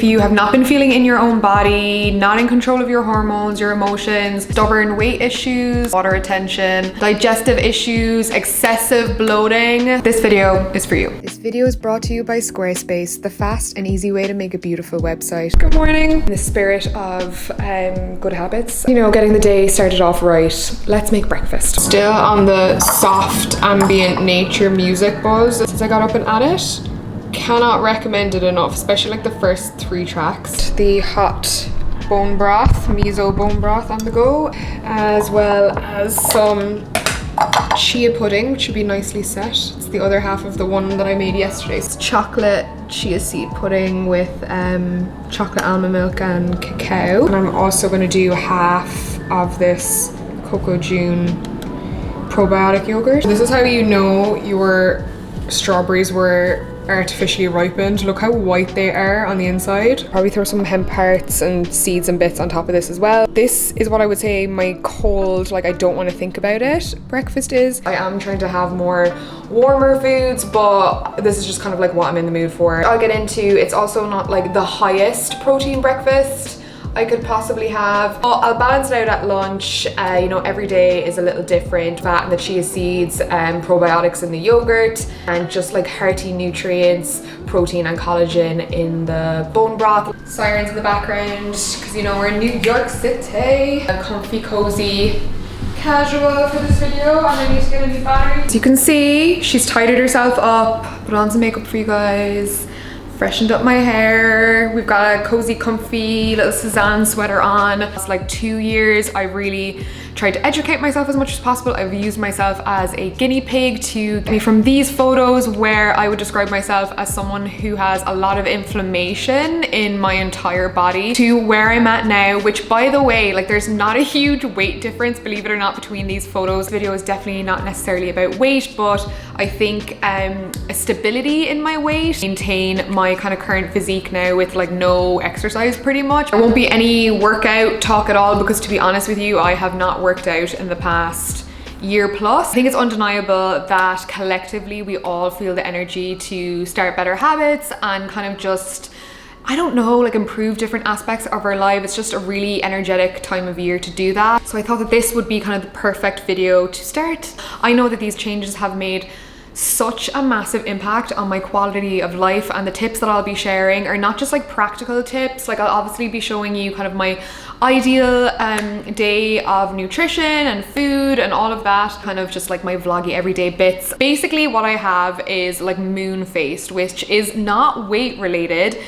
If you have not been feeling in your own body, not in control of your hormones, your emotions, stubborn weight issues, water retention, digestive issues, excessive bloating, this video is for you. This video is brought to you by Squarespace, the fast and easy way to make a beautiful website. Good morning. In the spirit of good habits, you know, getting the day started off right, let's make breakfast. Still on the soft ambient nature music buzz since I got up and at it. Cannot recommend it enough, especially like the first 3 tracks. The hot bone broth, miso bone broth on the go, as well as some chia pudding, which should be nicely set. It's the other half of the one that I made yesterday. It's chocolate chia seed pudding with chocolate almond milk and cacao. And I'm also going to do half of this Cocoa June probiotic yogurt. This is how you know your strawberries were artificially ripened. Look how white they are on the inside. Probably throw some hemp hearts and seeds and bits on top of this as well. This is what I would say my cold, like I don't want to think about it, breakfast is. I am trying to have more warmer foods, but this is just kind of like what I'm in the mood for. I'll get into, it's also not like the highest protein breakfast I could possibly have. I'll balance it out at lunch. You know, every day is a little different. Fat in the chia seeds, probiotics in the yogurt, and just like hearty nutrients, protein and collagen in the bone broth. Sirens in the background, because you know we're in New York City. A comfy, cozy, casual for this video, and I need to get a new battery. As you can see, she's tidied herself up, put on some makeup for you guys, freshened up my hair. We've got a cozy, comfy little Suzanne sweater on. It's like 2 years. I really tried to educate myself as much as possible. I've used myself as a guinea pig to get me from these photos where I would describe myself as someone who has a lot of inflammation in my entire body to where I'm at now, which by the way, like there's not a huge weight difference, believe it or not, between these photos. The video is definitely not necessarily about weight, but I think a stability in my weight, maintain my kind of current physique now with like no exercise pretty much. There won't be any workout talk at all because to be honest with you, I have not worked out in the past year plus. I think it's undeniable that collectively we all feel the energy to start better habits and kind of just, I don't know, like improve different aspects of our life. It's just a really energetic time of year to do that. So I thought that this would be kind of the perfect video to start. I know that these changes have made such a massive impact on my quality of life, and the tips that I'll be sharing are not just like practical tips. Like I'll obviously be showing you kind of my ideal day of nutrition and food and all of that, kind of just like my vloggy everyday bits. Basically what I have is like moon faced, which is not weight related.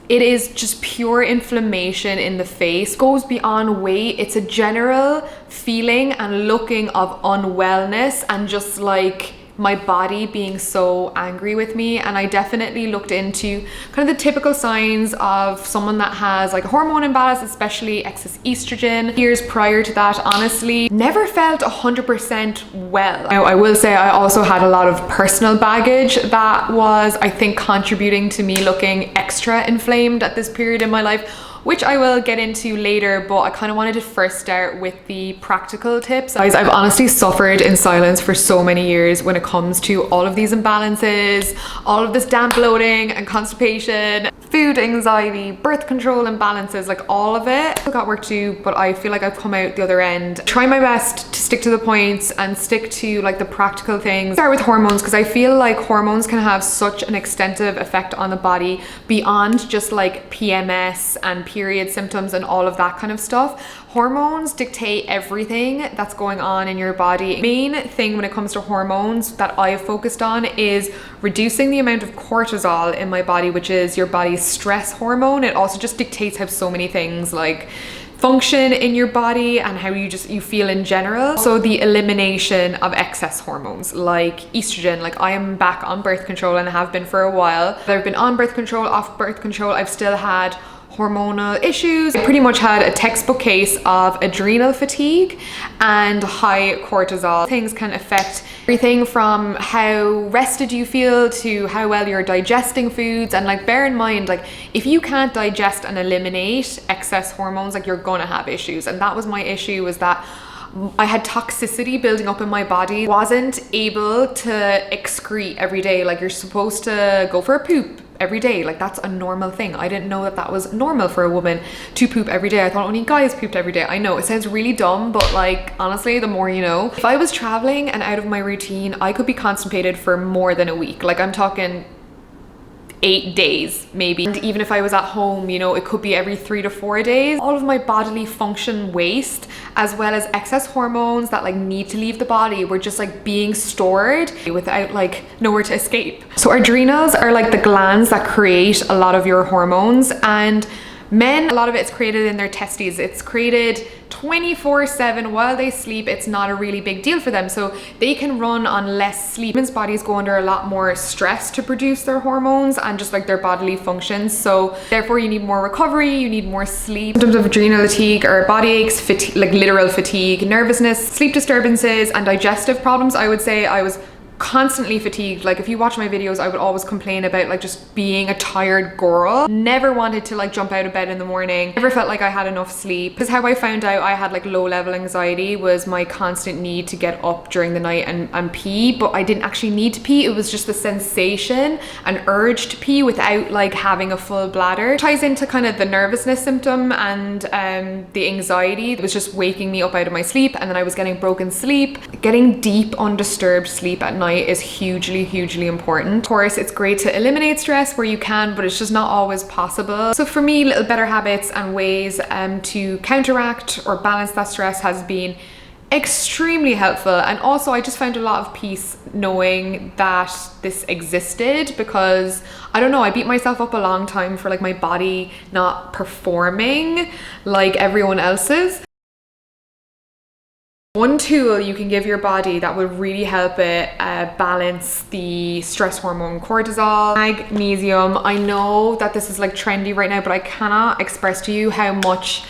It is just pure inflammation in the face. It goes beyond weight. It's a general feeling and looking of unwellness and just like my body being so angry with me. And I definitely looked into kind of the typical signs of someone that has like a hormone imbalance, especially excess estrogen. Years prior to that, honestly, never felt 100% well. Now, I will say I also had a lot of personal baggage that was, I think, contributing to me looking extra inflamed at this period in my life, which I will get into later, but I kind of wanted to first start with the practical tips. Guys, I've honestly suffered in silence for so many years when it comes to all of these imbalances, all of this damn bloating and constipation, food anxiety, birth control imbalances, like all of it. I got work to do, but I feel like I've come out the other end. Try my best to stick to the points and stick to like the practical things. Start with hormones, because I feel like hormones can have such an extensive effect on the body beyond just like PMS and period symptoms and all of that kind of stuff. Hormones dictate everything that's going on in your body. Main thing when it comes to hormones that I've focused on is reducing the amount of cortisol in my body, which is your body's stress hormone. It also just dictates how so many things like function in your body and how you feel in general. So the elimination of excess hormones like estrogen. Like I am back on birth control and have been for a while. I've been on birth control, off birth control. I've still had hormonal issues. I pretty much had a textbook case of adrenal fatigue and high cortisol. Things can affect everything from how rested you feel to how well you're digesting foods. And like bear in mind, like if you can't digest and eliminate excess hormones, like you're gonna have issues. And that was my issue, was that I had toxicity building up in my body. Wasn't able to excrete every day. Like you're supposed to go for a poop every day. Like that's a normal thing. I didn't know that that was normal for a woman to poop every day. I thought only guys pooped every day. I know it sounds really dumb, but like honestly, the more you know. If I was traveling and out of my routine, I could be constipated for more than a week. Like I'm talking 8 days maybe. And even if I was at home, you know, it could be every 3 to 4 days. All of my bodily function waste, as well as excess hormones that like need to leave the body, were just like being stored without like nowhere to escape. So our adrenals are like the glands that create a lot of your hormones, and men, a lot of it's created in their testes. It's created 24/7 while they sleep. It's not a really big deal for them, so they can run on less sleep. Women's bodies go under a lot more stress to produce their hormones and just like their bodily functions, so therefore you need more recovery, you need more sleep. Symptoms of adrenal fatigue are body aches, fatigue, like literal fatigue, nervousness, sleep disturbances, and digestive problems. I would say I was constantly fatigued. Like if you watch my videos, I would always complain about like just being a tired girl. Never wanted to like jump out of bed in the morning. Never felt like I had enough sleep. Because how I found out I had like low level anxiety was my constant need to get up during the night and pee, but I didn't actually need to pee. It was just the sensation and urge to pee without like having a full bladder. It ties into kind of the nervousness symptom and the anxiety. It was just waking me up out of my sleep, and then I was getting broken sleep. Getting deep undisturbed sleep at night is hugely important. Of course, it's great to eliminate stress where you can, but it's just not always possible. So for me, little better habits and ways to counteract or balance that stress has been extremely helpful. And also I just found a lot of peace knowing that this existed, because I don't know, I beat myself up a long time for like my body not performing like everyone else's. One tool you can give your body that will really help it balance the stress hormone cortisol, magnesium. I know that this is like trendy right now, but I cannot express to you how much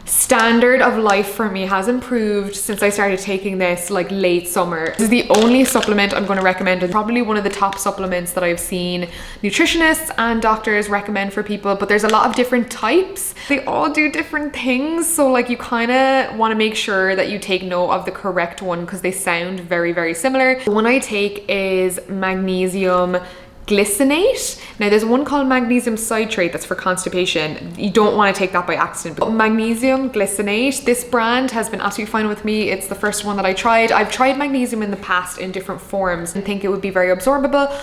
standard of life for me has improved since I started taking this like late summer. This is the only supplement I'm going to recommend, and probably one of the top supplements that I've seen nutritionists and doctors recommend for people, but there's a lot of different types. They all do different things, so like you kind of want to make sure that you take note of the correct one because they sound very similar. The one I take is magnesium glycinate. Now there's one called magnesium citrate that's for constipation. You don't want to take that by accident. But magnesium glycinate, this brand has been absolutely fine with me. It's the first one that I tried. I've tried magnesium in the past in different forms and think it would be very absorbable.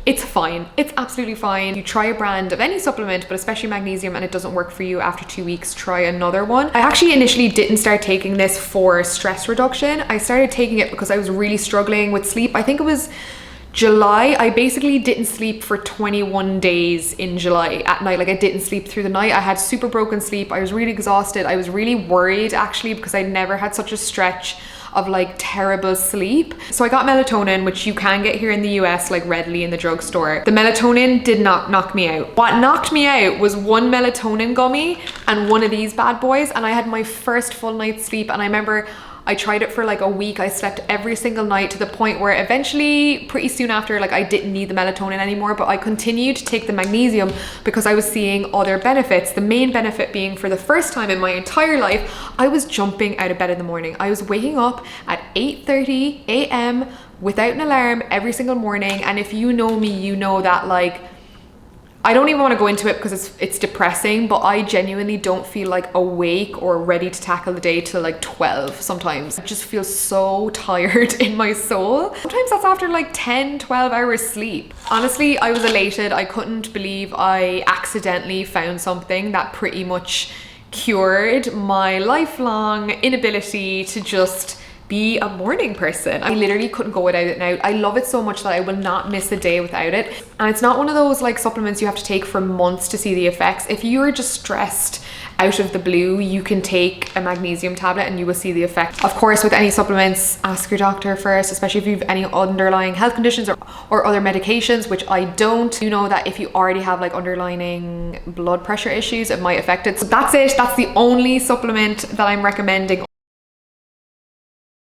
It's fine. It's absolutely fine. You try a brand of any supplement, but especially magnesium, and it doesn't work for you after 2 weeks, try another one. I actually initially didn't start taking this for stress reduction. I started taking it because I was really struggling with sleep. I think it was July. I basically didn't sleep for 21 days in July at night. Like I didn't sleep through the night. I had super broken sleep. I was really exhausted. I was really worried actually because I never had such a stretch of like terrible sleep. So I got melatonin, which you can get here in the US like readily in the drugstore. The melatonin did not knock me out. What knocked me out was one melatonin gummy and one of these bad boys, and I had my first full night's sleep. And I remember I tried it for like a week. I slept every single night to the point where eventually pretty soon after, like I didn't need the melatonin anymore, but I continued to take the magnesium because I was seeing other benefits. The main benefit being, for the first time in my entire life, I was jumping out of bed in the morning. I was waking up at 8:30 a.m. without an alarm every single morning. And if you know me, you know that like, I don't even want to go into it because it's depressing, but I genuinely don't feel like awake or ready to tackle the day till like 12 sometimes. I just feel so tired in my soul. Sometimes that's after like 10, 12 hours sleep. Honestly, I was elated. I couldn't believe I accidentally found something that pretty much cured my lifelong inability to just be a morning person. I literally couldn't go without it now. I love it so much that I will not miss a day without it. And it's not one of those like supplements you have to take for months to see the effects. If you're just stressed out of the blue, you can take a magnesium tablet and you will see the effect. Of course, with any supplements, ask your doctor first, especially if you have any underlying health conditions or other medications, which I don't. You know that if you already have like underlying blood pressure issues, it might affect it. So that's it. That's the only supplement that I'm recommending.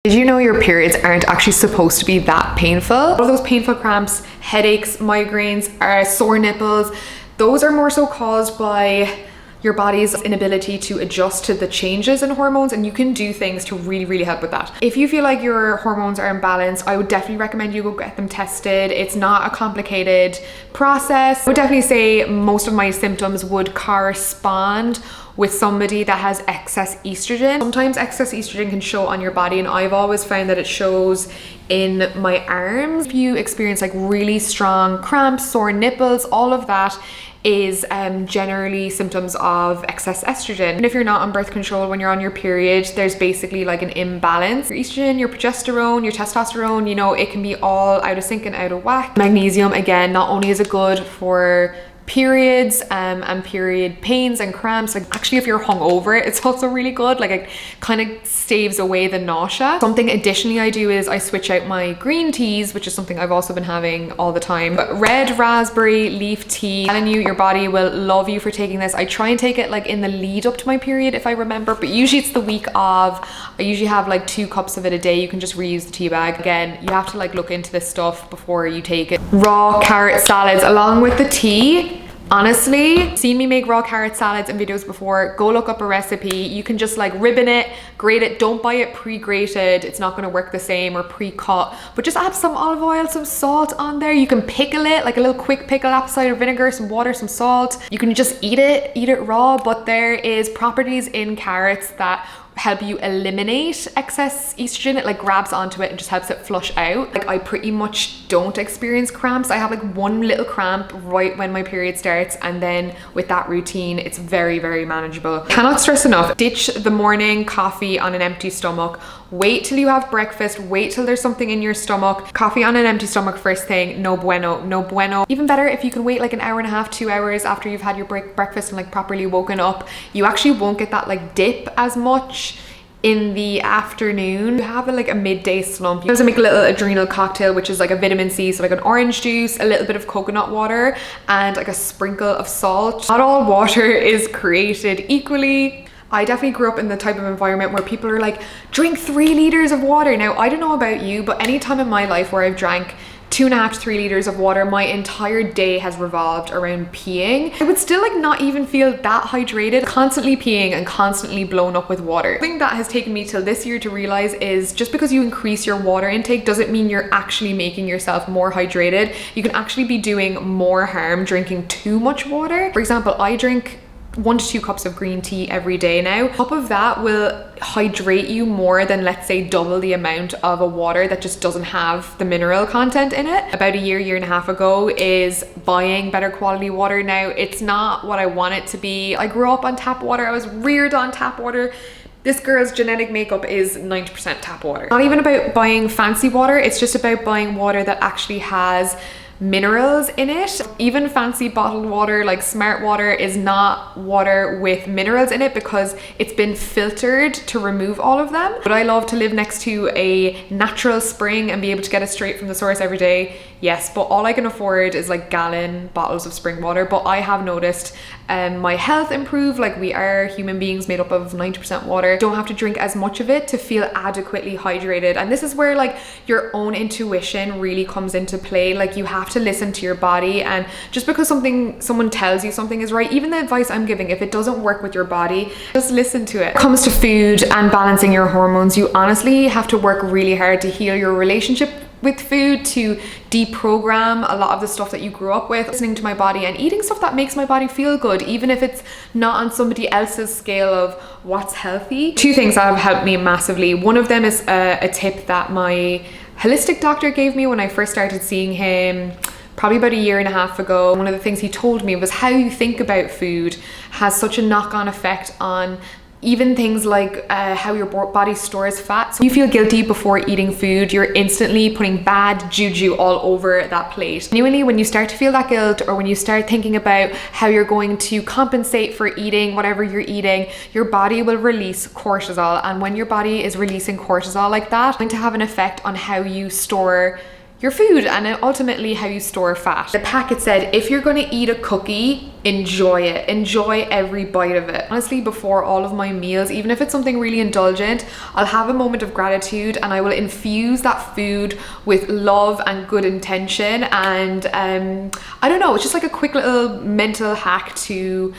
Did you know your periods aren't actually supposed to be that painful? All of those painful cramps, headaches, migraines, sore nipples, those are more so caused by your body's inability to adjust to the changes in hormones, and you can do things to really help with that. If you feel like your hormones are imbalanced, I would definitely recommend you go get them tested. It's not a complicated process. I would definitely say most of my symptoms would correspond with somebody that has excess estrogen. Sometimes excess estrogen can show on your body, and I've always found that it shows in my arms. If you experience like really strong cramps, sore nipples, all of that is generally symptoms of excess estrogen. And if you're not on birth control when you're on your period, there's basically like an imbalance. Your estrogen, your progesterone, your testosterone, you know, it can be all out of sync and out of whack. Magnesium, again, not only is it good for periods and period pains and cramps, like actually if you're hungover, it's also really good. Like it kind of saves away the nausea. Something additionally I do is I switch out my green teas, which is something I've also been having all the time. But red raspberry leaf tea, I'm telling you, your body will love you for taking this. I try and take it like in the lead up to my period if I remember, but usually it's the week of. I usually have like 2 cups of it a day. You can just reuse the tea bag. Again, you have to like look into this stuff before you take it. Raw carrot salads along with the tea. Honestly, seen me make raw carrot salads in videos before. Go look up a recipe. You can just like ribbon it, grate it. Don't buy it pre-grated. It's not going to work the same, or pre-cut, but just add some olive oil, some salt on there. You can pickle it, like a little quick pickle, apple cider vinegar, some water, some salt. You can just eat it raw, but there is properties in carrots that help you eliminate excess estrogen. It like grabs onto it and just helps it flush out. Like I pretty much don't experience cramps. I have like 1 little cramp right when my period starts, and then with that routine it's very manageable. Cannot stress enough, ditch the morning coffee on an empty stomach. Wait till you have breakfast, wait till there's something in your stomach. Coffee on an empty stomach first thing, no bueno, no bueno. Even better if you can wait like an hour and a half, 2 hours after you've had your breakfast and like properly woken up. You actually won't get that like dip as much in the afternoon. You have like a midday slump. You also make a little adrenal cocktail, which is like a vitamin C, so like an orange juice, a little bit of coconut water, and like a sprinkle of salt. Not all water is created equally. I definitely grew up in the type of environment where people are like, drink 3 liters of water. Now, I don't know about you, but any time in my life where I've drank 2.5 to 3 liters of water, my entire day has revolved around peeing. I would still like not even feel that hydrated, constantly peeing and constantly blown up with water. The thing that has taken me till this year to realize is just because you increase your water intake doesn't mean you're actually making yourself more hydrated. You can actually be doing more harm drinking too much water. For example, I drink 1 to 2 cups of green tea every day now. Top of that will hydrate you more than, let's say, double the amount of a water that just doesn't have the mineral content in it. About a year and a half ago is buying better quality water. Now, it's not what I want it to be. I grew up on tap water. I was reared on tap water. This girl's genetic makeup is 90% tap water. Not even about buying fancy water. It's just about buying water that actually has minerals in it. Even fancy bottled water like Smart Water is not water with minerals in it because it's been filtered to remove all of them. Would I love to live next to a natural spring and be able to get it straight from the source every day? Yes, but all I can afford is like gallon bottles of spring water. But I have noticed my health improve. Like, we are human beings made up of 90% water. Don't have to drink as much of it to feel adequately hydrated. And this is where like your own intuition really comes into play. Like, you have to listen to your body, and just because someone tells you something is right, even the advice I'm giving, if it doesn't work with your body, just listen to it. When it comes to food and balancing your hormones, you honestly have to work really hard to heal your relationship with food, to deprogram a lot of the stuff that you grew up with, listening to my body and eating stuff that makes my body feel good, even if it's not on somebody else's scale of what's healthy. 2 things that have helped me massively. One of them is a tip that my holistic doctor gave me when I first started seeing him probably about a year and a half ago. One of the things he told me was how you think about food has such a knock-on effect on even things like how your body stores fat. So you feel guilty before eating food, you're instantly putting bad juju all over that plate. Genuinely, when you start to feel that guilt, or when you start thinking about how you're going to compensate for eating whatever you're eating, your body will release cortisol. And when your body is releasing cortisol like that, it's going to have an effect on how you store your food and ultimately how you store fat. The packet said, if you're going to eat a cookie, enjoy it. Enjoy every bite of it. Honestly, before all of my meals, even if it's something really indulgent, I'll have a moment of gratitude and I will infuse that food with love and good intention. And I don't know, it's just like a quick little mental hack to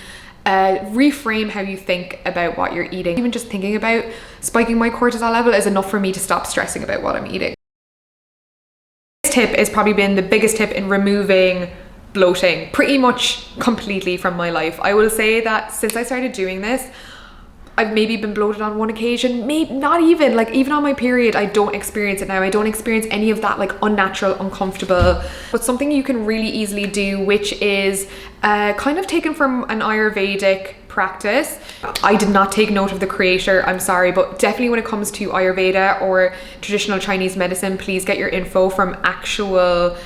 reframe how you think about what you're eating. Even just thinking about spiking my cortisol level is enough for me to stop stressing about what I'm eating. This tip has probably been the biggest tip in removing bloating pretty much completely from my life. I will say that since I started doing this, I've maybe been bloated on one occasion, maybe not even, like even on my period, I don't experience it now. I don't experience any of that like unnatural, uncomfortable, but something you can really easily do, which is kind of taken from an Ayurvedic practice. I did not take note of the creator, I'm sorry, but definitely when it comes to Ayurveda or traditional Chinese medicine, please get your info from actual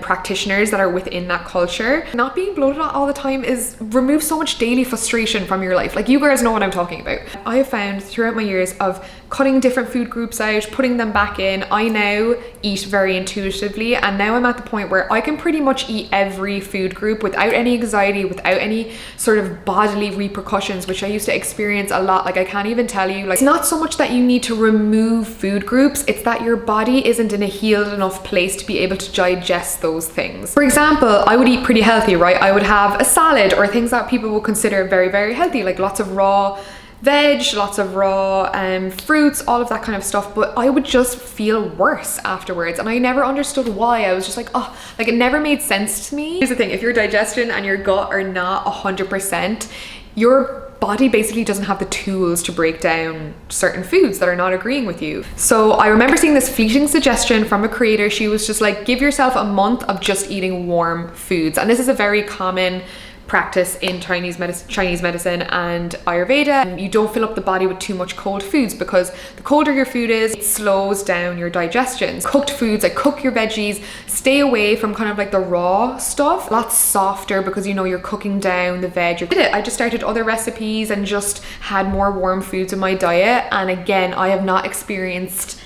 practitioners that are within that culture. Not being bloated all the time removes so much daily frustration from your life. Like, you guys know what I'm talking about. I have found throughout my years of cutting different food groups out, putting them back in, I now eat very intuitively, and now I'm at the point where I can pretty much eat every food group without any anxiety, without any sort of bodily repercussions, which I used to experience a lot. Like, I can't even tell you, like, it's not so much that you need to remove food groups, it's that your body isn't in a healed enough place to be able to digest those things. For example, I would eat pretty healthy, right? I would have a salad or things that people would consider very, very healthy, like lots of raw veg, lots of raw fruits, all of that kind of stuff, but I would just feel worse afterwards, and I never understood why. I was just like, oh, like it never made sense to me. Here's the thing, if your digestion and your gut are not 100%, your body basically doesn't have the tools to break down certain foods that are not agreeing with you. So I remember seeing this fleeting suggestion from a creator. She was just like, give yourself a month of just eating warm foods, and this is a very common practice in Chinese medicine and Ayurveda. You don't fill up the body with too much cold foods, because the colder your food is, it slows down your digestion. Cooked foods, like cook your veggies, stay away from kind of like the raw stuff. Lots softer, because you know you're cooking down the veg. I just started other recipes and just had more warm foods in my diet, and again, I have not experienced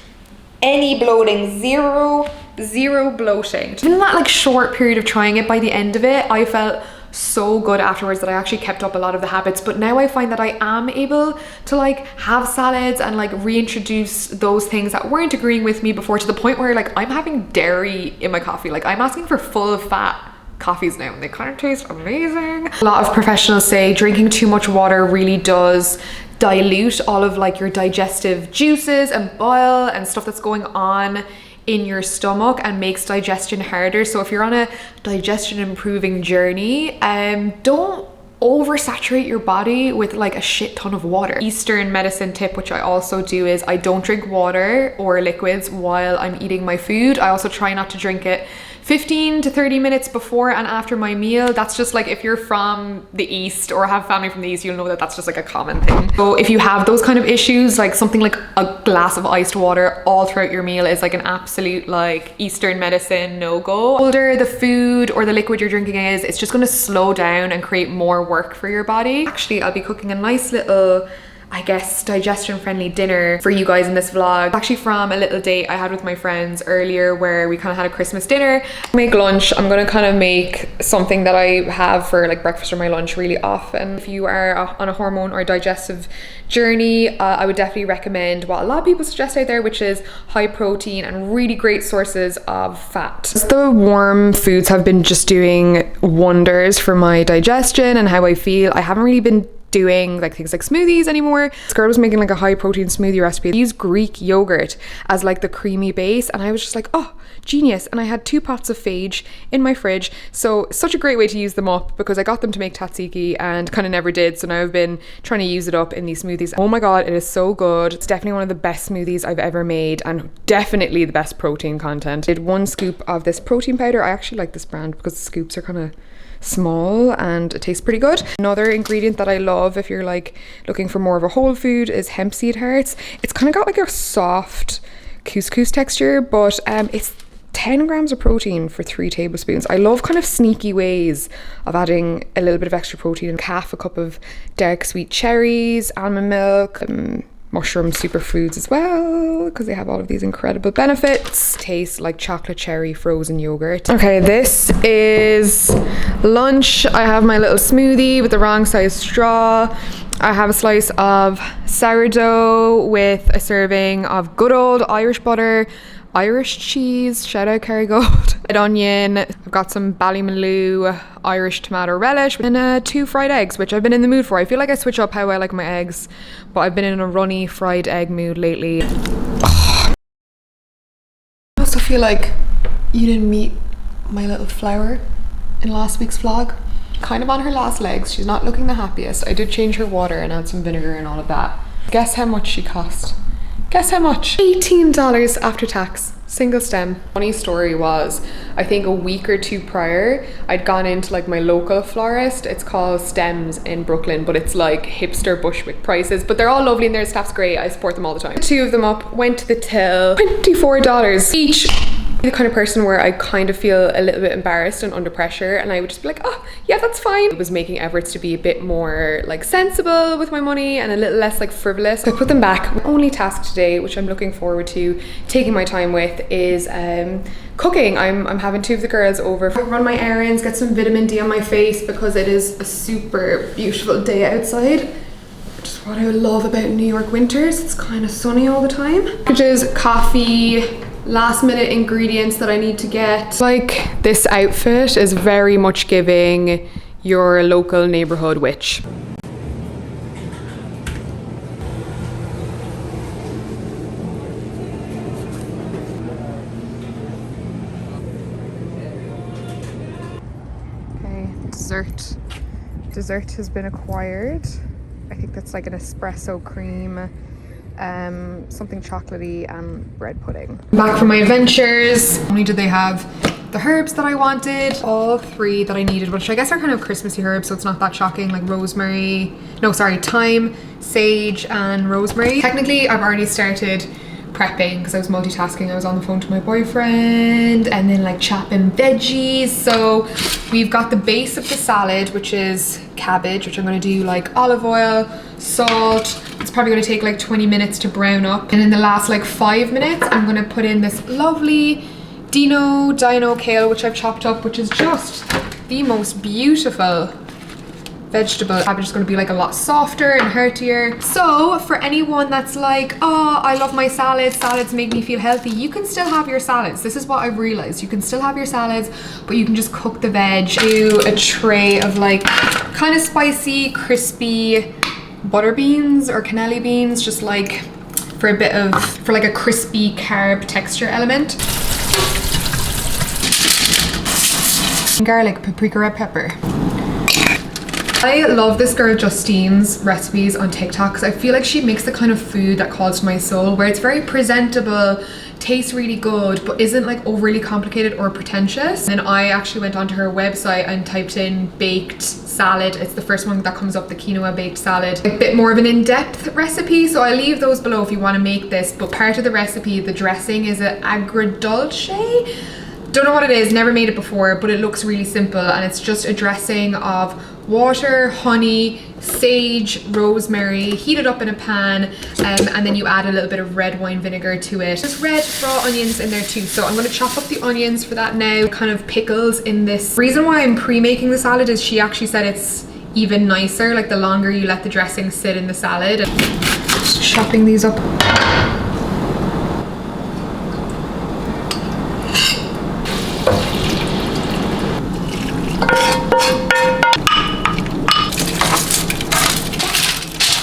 any bloating, zero bloating. In that like short period of trying it, by the end of it, I felt so good afterwards that I actually kept up a lot of the habits. But now I find that I am able to like have salads and like reintroduce those things that weren't agreeing with me before, to the point where like I'm having dairy in my coffee. Like, I'm asking for full fat coffees now, and they kind of taste amazing. A lot of professionals say drinking too much water really does dilute all of like your digestive juices and bile and stuff that's going on in your stomach, and makes digestion harder. So if you're on a digestion improving journey, don't oversaturate your body with like a shit ton of water. Eastern medicine tip, which I also do, is I don't drink water or liquids while I'm eating my food. I also try not to drink it 15 to 30 minutes before and after my meal. That's just like, if you're from the East or have family from the East, you'll know that that's just like a common thing. So if you have those kind of issues, like something like a glass of iced water all throughout your meal is like an absolute like Eastern medicine no-go. The older the food or the liquid you're drinking is, it's just going to slow down and create more work for your body. Actually, I'll be cooking a nice little, I guess, digestion friendly dinner for you guys in this vlog. Actually from a little date I had with my friends earlier, where we kind of had a Christmas dinner. Make lunch, I'm gonna kind of make something that I have for like breakfast or my lunch really often. If you are on a hormone or digestive journey, I would definitely recommend what a lot of people suggest out there, which is high protein and really great sources of fat. The warm foods have been just doing wonders for my digestion and how I feel. I haven't really been doing like things like smoothies anymore. This girl was making like a high protein smoothie recipe. They used Greek yogurt as like the creamy base, and I was just like, oh, genius. And I had 2 pots of phage in my fridge, so such a great way to use them up, because I got them to make tzatziki and kind of never did, so now I've been trying to use it up in these smoothies. Oh my god, it is so good. It's definitely one of the best smoothies I've ever made, and definitely the best protein content. I did 1 scoop of this protein powder. I actually like this brand because the scoops are kind of small and it tastes pretty good. Another ingredient that I love if you're like looking for more of a whole food is hemp seed hearts. It's kind of got like a soft couscous texture, but it's 10 grams of protein for 3 tablespoons. I love kind of sneaky ways of adding a little bit of extra protein. And half a cup of dark sweet cherries, almond milk, mushroom superfoods as well, because they have all of these incredible benefits. Tastes like chocolate cherry frozen yogurt. Okay, this is lunch. I have my little smoothie with the wrong size straw. I have a slice of sourdough with a serving of good old Irish butter, Irish cheese, shout out Kerrygold, red onion. I've got some Ballymaloe Irish tomato relish and 2 fried eggs, which I've been in the mood for. I feel like I switch up how I like my eggs, but I've been in a runny fried egg mood lately. I also feel like you didn't meet my little flower in last week's vlog. Kind of on her last legs. She's not looking the happiest. I did change her water and add some vinegar and all of that. Guess how much she cost? Guess how much? $18 after tax. Single stem. Funny story was, I think a week or 2 prior, I'd gone into like my local florist. It's called Stems in Brooklyn, but it's like hipster Bushwick prices, but they're all lovely and their staff's great. I support them all the time. 2 of them up, went to the till, $24 each. The kind of person where I kind of feel a little bit embarrassed and under pressure, and I would just be like, oh yeah, that's fine. I was making efforts to be a bit more like sensible with my money and a little less like frivolous. So I put them back. My only task today, which I'm looking forward to taking my time with, is cooking. I'm having 2 of the girls over. I run my errands, get some vitamin D on my face because it is a super beautiful day outside. Which is what I love about New York winters. It's kind of sunny all the time. Which is coffee, last minute ingredients that I need to get. Like, this outfit is very much giving your local neighborhood witch. Okay, dessert has been acquired. I think that's like an espresso cream, something chocolatey, and bread pudding. Back from my adventures. Not only did they have the herbs that I wanted, all 3 that I needed, which I guess are kind of Christmassy herbs, so it's not that shocking, like thyme, sage, and rosemary. Technically, I've already started prepping because I was multitasking. I was on the phone to my boyfriend and then like chopping veggies. So we've got the base of the salad, which is cabbage, which I'm going to do like olive oil, salt. It's probably going to take like 20 minutes to brown up, and in the last like 5 minutes I'm going to put in this lovely dino kale, which I've chopped up, which is just the most beautiful vegetable. Cabbage is going to be like a lot softer and heartier. So for anyone that's like, oh, I love my salads make me feel healthy, you can still have your salads. This is what I've realized. You can still have your salads, but you can just cook the veg. Do a tray of like kind of spicy, crispy butter beans or cannelli beans, just like for like a crispy carb texture element. Garlic, paprika, red pepper. I love this girl Justine's recipes on TikTok because I feel like she makes the kind of food that calls to my soul, where it's very presentable, tastes really good, but isn't like overly complicated or pretentious. And I actually went onto her website and typed in baked salad. It's the first one that comes up, the quinoa baked salad. A bit more of an in-depth recipe, so I'll leave those below if you want to make this. But part of the recipe, the dressing is an agrodolce. Don't know what it is, never made it before, but it looks really simple, and it's just a dressing of water, honey, sage, rosemary, heat it up in a pan, and then you add a little bit of red wine vinegar to it. There's red raw onions in there too, so I'm going to chop up the onions for that now. Kind of pickles in this. The reason why I'm pre-making the salad is she actually said it's even nicer, like the longer you let the dressing sit in the salad. Just chopping these up.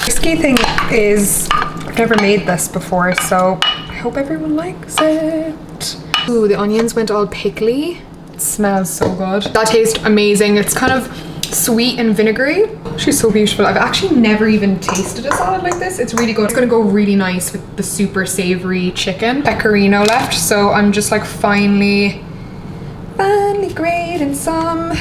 Risky thing is I've never made this before, so I hope everyone likes it. Ooh, the onions went all pickly. It smells so good. That tastes amazing. It's kind of sweet and vinegary. She's so beautiful. I've actually never even tasted a salad like this. It's really good. It's gonna go really nice with the super savory chicken. Pecorino left, so I'm just like finally grating some.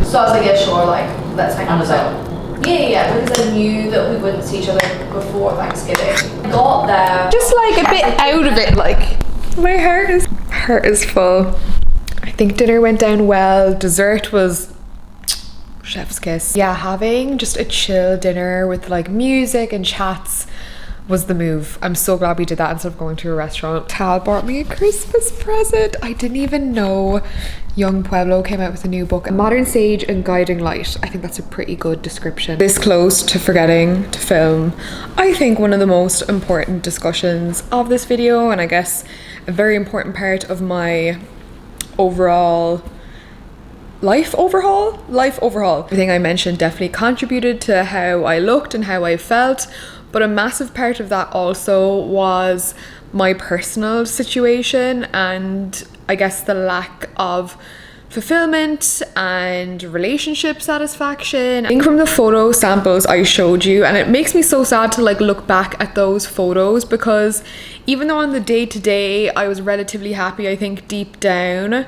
So I was like, yeah, sure, like, let's hang out. Yeah, because I knew that we wouldn't see each other before Thanksgiving. Got there. Just like a bit out of it, like, my heart is full. I think dinner went down well. Dessert was chef's kiss. Yeah, having just a chill dinner with like music and chats was the move. I'm so glad we did that instead of going to a restaurant. Tal bought me a Christmas present. I didn't even know Young Pueblo came out with a new book, Modern Sage and Guiding Light. I think that's a pretty good description. This close to forgetting to film, I think one of the most important discussions of this video, and I guess a very important part of my overall life overhaul. Everything I mentioned definitely contributed to how I looked and how I felt, but a massive part of that also was my personal situation and I guess the lack of fulfillment and relationship satisfaction. I think from the photo samples I showed you, and it makes me so sad to like look back at those photos, because even though on the day-to-day I was relatively happy, I think deep down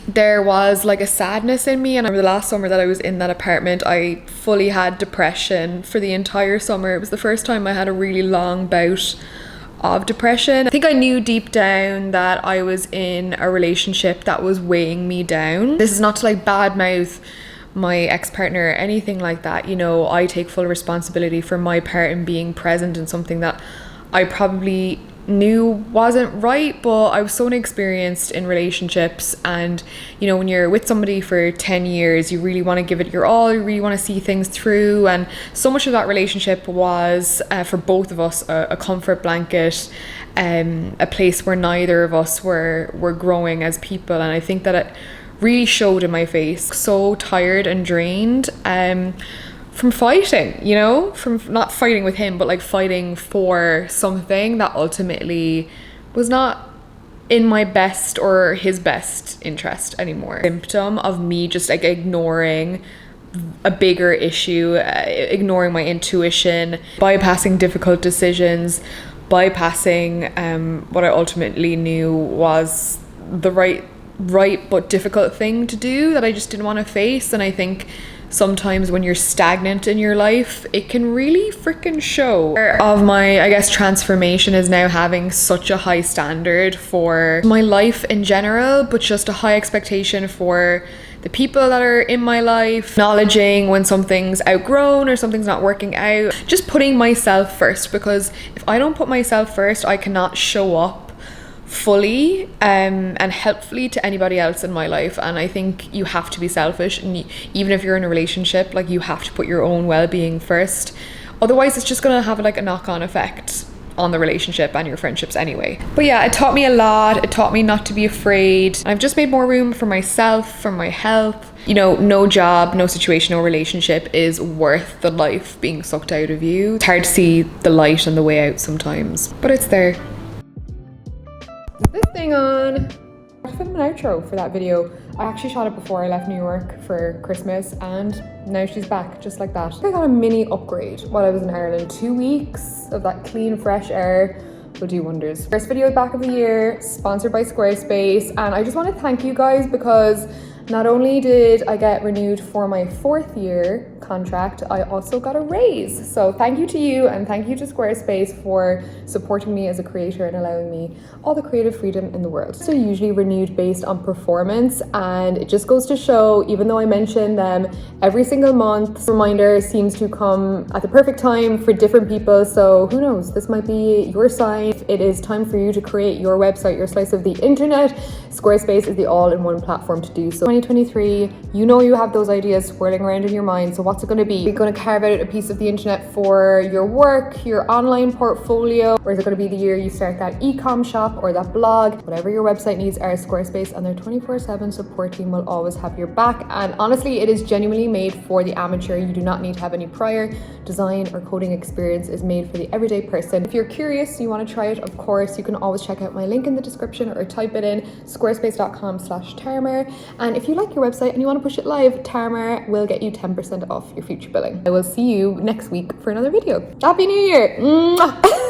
there was like a sadness in me. And over the last summer that I was in that apartment, I fully had depression for the entire summer. It was the first time I had a really long bout of depression. I think I knew deep down that I was in a relationship that was weighing me down. This is not to like badmouth my ex-partner or anything like that. You know, I take full responsibility for my part in being present in something that I probably knew wasn't right, but I was so inexperienced in relationships. And you know, when you're with somebody for 10 years, you really want to give it your all, you really want to see things through, and so much of that relationship was for both of us a comfort blanket, a place where neither of us were growing as people. And I think that it really showed in my face. So tired and drained from fighting, you know, from not fighting with him, but like fighting for something that ultimately was not in my best or his best interest anymore. Symptom of me just like ignoring a bigger issue, ignoring my intuition, bypassing difficult decisions, bypassing what I ultimately knew was the right but difficult thing to do that I just didn't want to face. And I think sometimes when you're stagnant in your life, it can really freaking show. Part of my, I guess, transformation is now having such a high standard for my life in general, but just a high expectation for the people that are in my life, acknowledging when something's outgrown or something's not working out, just putting myself first, because if I don't put myself first, I cannot show up fully and helpfully to anybody else in my life. And I think you have to be selfish, and even if you're in a relationship, like, you have to put your own well-being first, otherwise it's just gonna have like a knock-on effect on the relationship and your friendships anyway. But yeah, it taught me a lot. It taught me not to be afraid. I've just made more room for myself, for my health. You know, no job, no situation, no relationship is worth the life being sucked out of you. It's hard to see the light and the way out sometimes, but it's there. Is this thing on? I filmed an outro for that video. I actually shot it before I left New York for Christmas, and now she's back just like that. I got a mini upgrade while I was in Ireland. 2 weeks of that clean, fresh air will do wonders. First video back of the year, sponsored by Squarespace, and I just want to thank you guys, because not only did I get renewed for my 4th year contract, I also got a raise. So thank you to you, and thank you to Squarespace for supporting me as a creator and allowing me all the creative freedom in the world. So usually renewed based on performance, and it just goes to show, even though I mention them every single month, reminder seems to come at the perfect time for different people. So who knows, this might be your sign. It is time for you to create your website, your slice of the internet. Squarespace is the all-in-one platform to do so. 2023, you know you have those ideas swirling around in your mind. So what's it going to be? You're going to carve out a piece of the internet for your work, your online portfolio, or is it going to be the year you start that e-com shop or that blog? Whatever your website needs are Squarespace, and their 24/7 support team will always have your back. And honestly, it is genuinely made for the amateur. You do not need to have any prior design or coding experience. It's made for the everyday person. If you're curious, you want to try it, of course, you can always check out my link in the description or type it in, squarespace.com/Tarmar. And if you like your website and you want to push it live, Tarmar will get you 10% off your future billing. I will see you next week for another video. Happy New Year! Mwah!